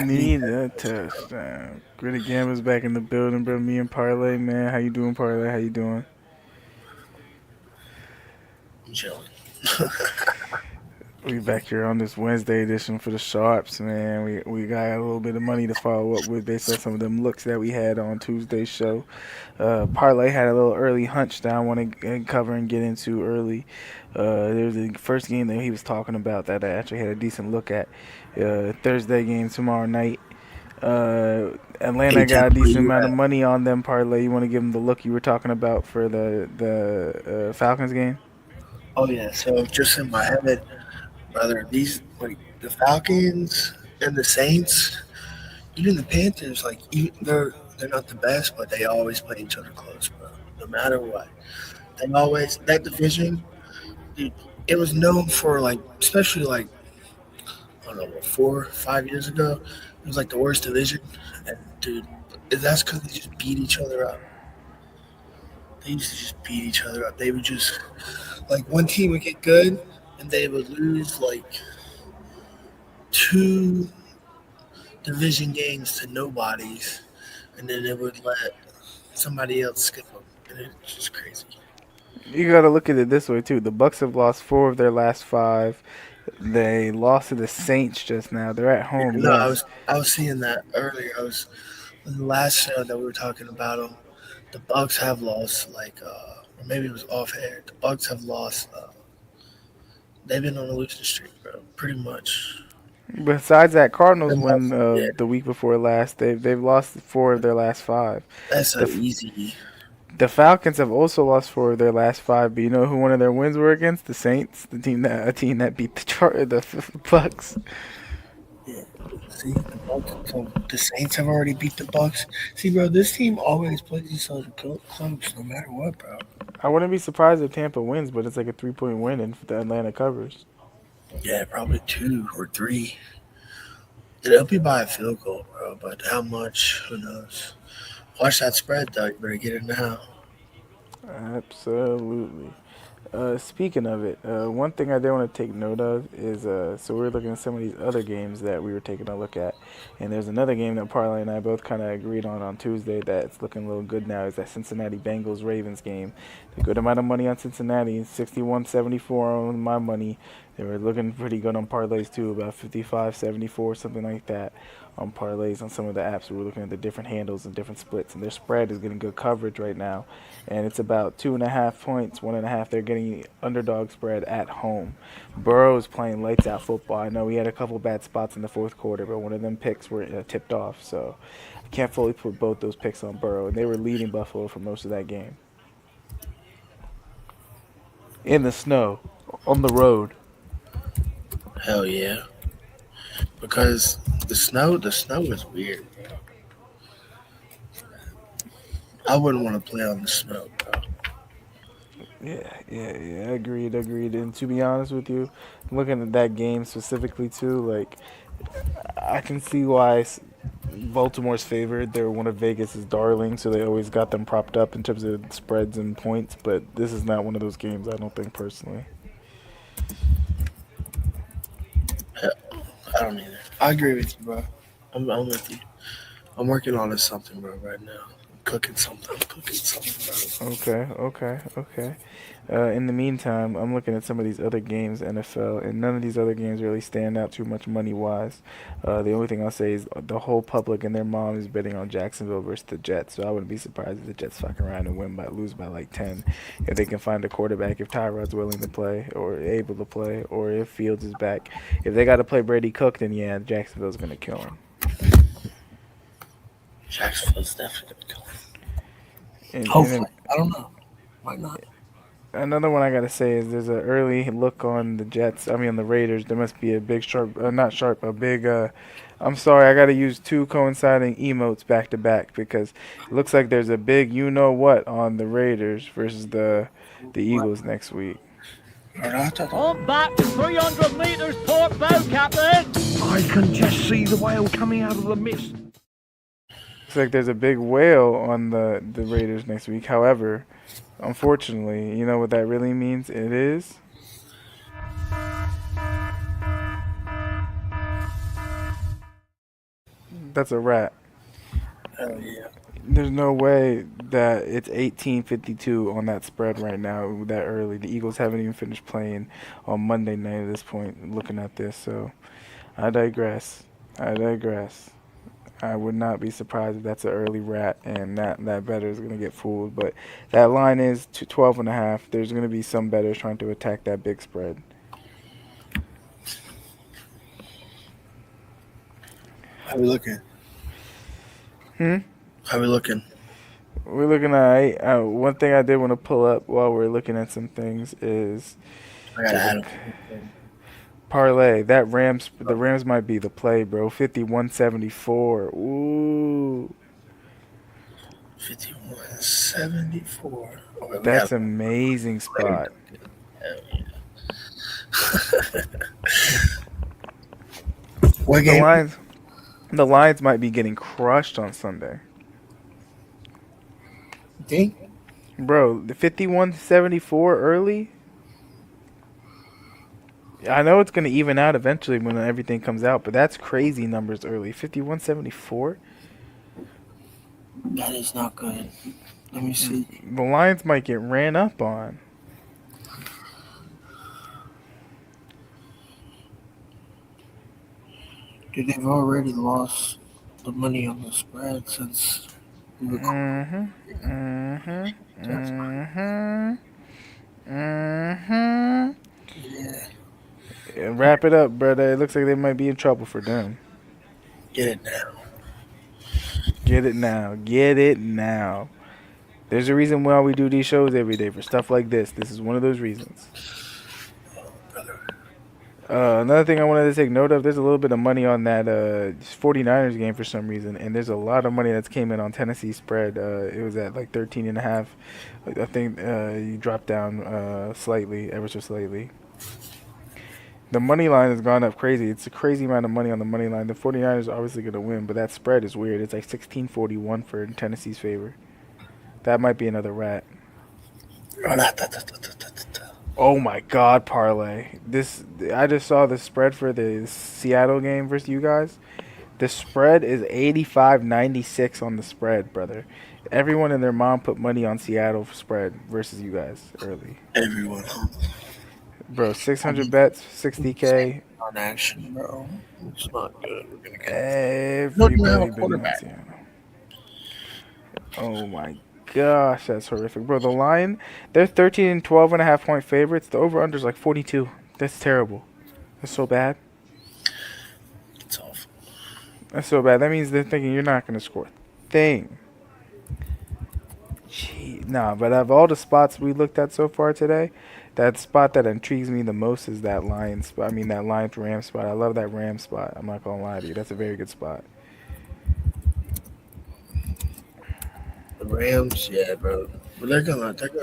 Need a touchdown. Gritty Gambler's back in the building, bro. Me and Parlay, man. How you doing, Parlay? How you doing? I'm chilling. We back here on this Wednesday edition for the Sharps, man. We got a little bit of money to follow up with based on some of them looks that we had on Tuesday's show. Parlay had a little early hunch that I want to cover and get into early. There's the first game that he was talking about that I actually had a decent look at. Thursday game tomorrow night. Atlanta A10, got a where decent you amount of at? money on them, Parlay. You want to give them the look you were talking about for the Falcons game? Oh yeah. So just in my head, brother, these like the Falcons and the Saints, even the Panthers, they're not the best, but they always play each other close, bro. No matter what, they always that division. Dude, it was known for like, especially like I don't know, what, 4, 5 years ago, it was like the worst division. And dude, that's because they just beat each other up. They used to just beat each other up. They would just like one team would get good, and they would lose like two division games to nobodies, and then they would let somebody else skip them, and it's just crazy. You got to look at it this way too. The Bucks have lost four of their last five. They lost to the Saints just now. They're at Yeah, home, no, yes. I was seeing that earlier. I was in the last show that we were talking about them. The Bucks have lost or maybe it was off air. The Bucks have lost. They've been on a losing streak, bro. Pretty much. Besides that Cardinals Them win yeah, the week before last, they've lost four of their last five. that's so The easy. the Falcons have also lost four of their last five. But you know who one of their wins were against? The Saints, a team that beat the Bucks. Yeah. See, the Bucks. So the Saints have already beat the Bucks. See, bro, this team always plays each other close, no matter what, bro. I wouldn't be surprised if Tampa wins, but it's like a 3 point win and the Atlanta covers. Yeah, probably 2 or 3. It'll be by a field goal, bro. But how much? Who knows? Watch that spread, though. You better get it now. Absolutely. Speaking of it, one thing I did want to take note of is so we are looking at some of these other games that we were taking a look at, and there's another game that Parlay and I both kind of agreed on Tuesday that's looking a little good now. Is that Cincinnati Bengals Ravens game? A good amount of money on Cincinnati, 61.74 on my money. They were looking pretty good on parlays too, about 55.74, something like that on parlays on some of the apps. We were looking at the different handles and different splits, and their spread is getting good coverage right now, and it's about 2.5 points, 1.5. They're getting underdog spread at home. Burrow's playing lights out football. I know he had a couple bad spots in the fourth quarter, but one of them picks were tipped off, so I can't fully put both those picks on Burrow, and they were leading Buffalo for most of that game in the snow on the road. Hell yeah. Because the snow is weird. I wouldn't want to play on the snow, bro. Yeah. Agreed. And to be honest with you, looking at that game specifically too, like I can see why Baltimore's favored. They're one of Vegas's darlings, so they always got them propped up in terms of spreads and points. But this is not one of those games. I don't think personally. Hell, I don't either. I agree with you, bro. I'm with you. I'm working on this something, bro, right now. I'm cooking something. I'm cooking something, Okay. In the meantime, I'm looking at some of these other games, NFL, and none of these other games really stand out too much money wise. The only thing I'll say is the whole public and their mom is betting on Jacksonville versus the Jets, so I wouldn't be surprised if the Jets fuck around and lose by like 10 if they can find a quarterback, if Tyrod's willing to play or able to play, or if Fields is back. If they got to play Brady Cook, then yeah, Jacksonville's gonna kill him. bro. Jacksonville's definitely going to kill him. And Hopefully. I don't know. Might not. another one I gotta say is there's an early look on the Jets. I mean, on the Raiders. There must be a big sharp, not sharp, a big. I'm sorry, I gotta use two coinciding emotes back to back because it looks like there's a big you know what on the Raiders versus the What? Eagles next week. On back to 300 metres port bow, Captain. I can just see the whale coming out of the mist. Looks like there's a big whale on the Raiders next week. However, unfortunately, you know what that really means? It is. That's a rat. Hell yeah. There's no way that it's 18:52 on that spread right now that early. The Eagles haven't even finished playing on Monday night at this point. Looking at this, so I digress. I digress. I would not be surprised if that's an early rat and that better is going to get fooled. But that line is to 12.5. There's going to be some bettors trying to attack that big spread. How we looking? Hmm? How we looking? We're looking at one thing I did want to pull up while we're looking at some things is I gotta add him. parlay. The Rams might be the play, bro. 51-74. Ooh. 51-74. Oh, That's amazing spot. Hell yeah. What game? The Lions might be getting crushed on Sunday. Think? Bro, the 51-74 early. I know it's going to even out eventually when everything comes out, but that's crazy numbers early. 51-74? That is not good. Let me see. The Lions might get ran up on. Dude, they've already lost the money on the spread since we recorded. Yeah. Wrap it up, brother. It looks like they might be in trouble for them. Get it now. Get it now. Get it now. There's a reason why we do these shows every day for stuff like this. This is one of those reasons. Brother. Another thing I wanted to take note of, there's a little bit of money on that 49ers game for some reason, and there's a lot of money that's came in on Tennessee spread. It was at like 13.5. I think you dropped down slightly, ever so slightly. The money line has gone up crazy. It's a crazy amount of money on the money line. The 49ers are obviously going to win, but that spread is weird. It's like 16-41 for Tennessee's favor. That might be another rat. Oh my God, parlay! I just saw the spread for the Seattle game versus you guys. The spread is 85-96 on the spread, brother. Everyone and their mom put money on Seattle spread versus you guys early. Everyone. Bro, 600 bets, 60K. On action, bro. It's not good. We're gonna get Everybody been on Seattle. Oh my gosh, that's horrific. Bro, the line, they're 13 and 12.5 point favorites. The over-under is like 42. That's terrible. That's so bad. It's awful. That's so bad. That means they're thinking you're not going to score a thing. Gee, nah, but of all the spots we looked at so far today, that spot that intrigues me the most is that Lions spot. I mean, that Lions-Ram spot. I love that Ram spot. I'm not going to lie to you. That's a very good spot. The Rams, yeah, bro. But they're gonna cook.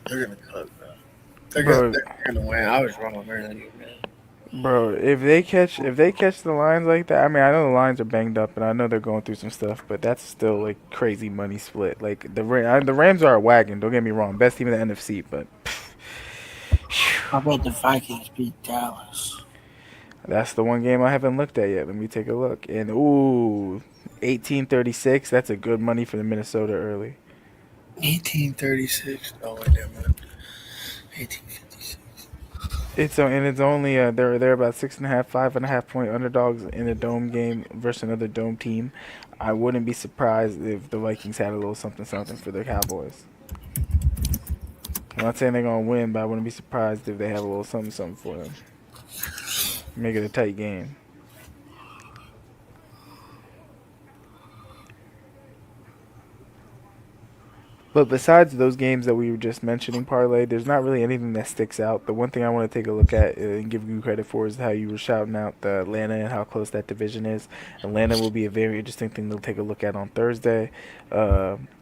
They're gonna cook, bro. They're gonna win. I was wrong earlier, man. Bro, if they catch the Lions like that, I mean, I know the Lions are banged up and I know they're going through some stuff, but that's still like crazy money split. Like the Rams are a wagon. Don't get me wrong, best team in the NFC, but How about the Vikings beat Dallas? That's the one game I haven't looked at yet. Let me take a look. And 18-36. That's a good money for the Minnesota early. 18-36. Oh wait, never mind. 18-56. It's only they're about 6.5, 5.5 point underdogs in a dome game versus another dome team. I wouldn't be surprised if the Vikings had a little something for the Cowboys. I'm not saying they're gonna win, but I wouldn't be surprised if they have a little something for them. Make it a tight game. But besides those games that we were just mentioning, parlay, there's not really anything that sticks out. The one thing I want to take a look at and give you credit for is how you were shouting out the Atlanta and how close that division is. Atlanta will be a very interesting thing to take a look at on Thursday.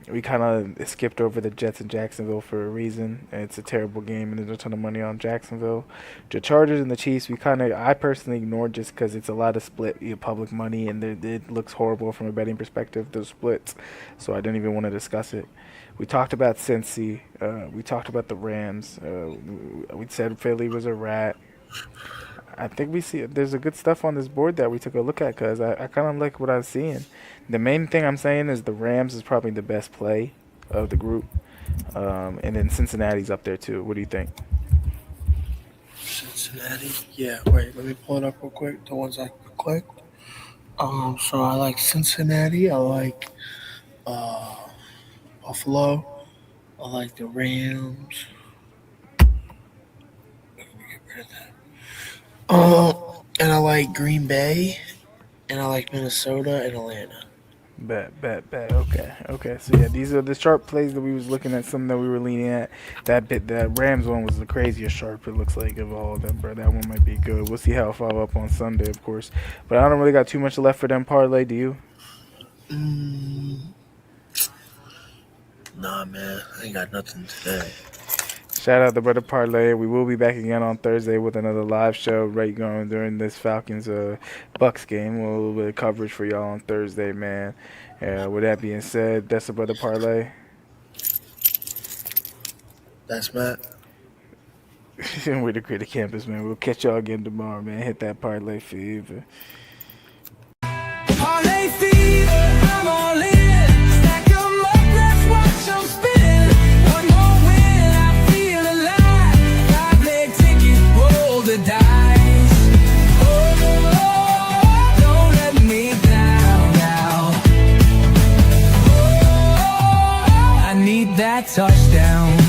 We kind of skipped over the Jets and Jacksonville for a reason. It's a terrible game, and there's a ton of money on Jacksonville. The Chargers and the Chiefs, I personally ignored just because it's a lot of split public money, and it looks horrible from a betting perspective, those splits. So I didn't even want to discuss it. We talked about Cincy. We talked about the Rams. We said Philly was a rat. I think we see there's a good stuff on this board that we took a look at because I kind of like what I'm seeing. The main thing I'm saying is the Rams is probably the best play of the group, and then Cincinnati's up there too. What do you think? Cincinnati. Yeah, wait, let me pull it up real quick. The ones I clicked. So I like Cincinnati. I like Buffalo. I like the Rams. Get rid of that. And I like Green Bay, and I like Minnesota and Atlanta. Bet. Okay. So yeah, these are the sharp plays that we was looking at. Some that we were leaning at. That Rams one was the craziest sharp. It looks like of all of them, bro. That one might be good. We'll see how it follow up on Sunday, of course. But I don't really got too much left for them parlay. Do you? Nah, man, I ain't got nothing today. Shout out to Brother Parlay. We will be back again on Thursday with another live show right going during this Falcons Bucks game. A little bit of coverage for y'all on Thursday, man. With that being said, that's the Brother Parlay. That's Matt. We're the Creative Campus, man. We'll catch y'all again tomorrow, man. Hit that Parlay fever. Parlay fever, I'm all in. Stack 'em up, let's watch 'em spin. One more win, I feel alive. 5-leg ticket, roll the dice. Oh, don't let me down now. Oh, I need that touchdown.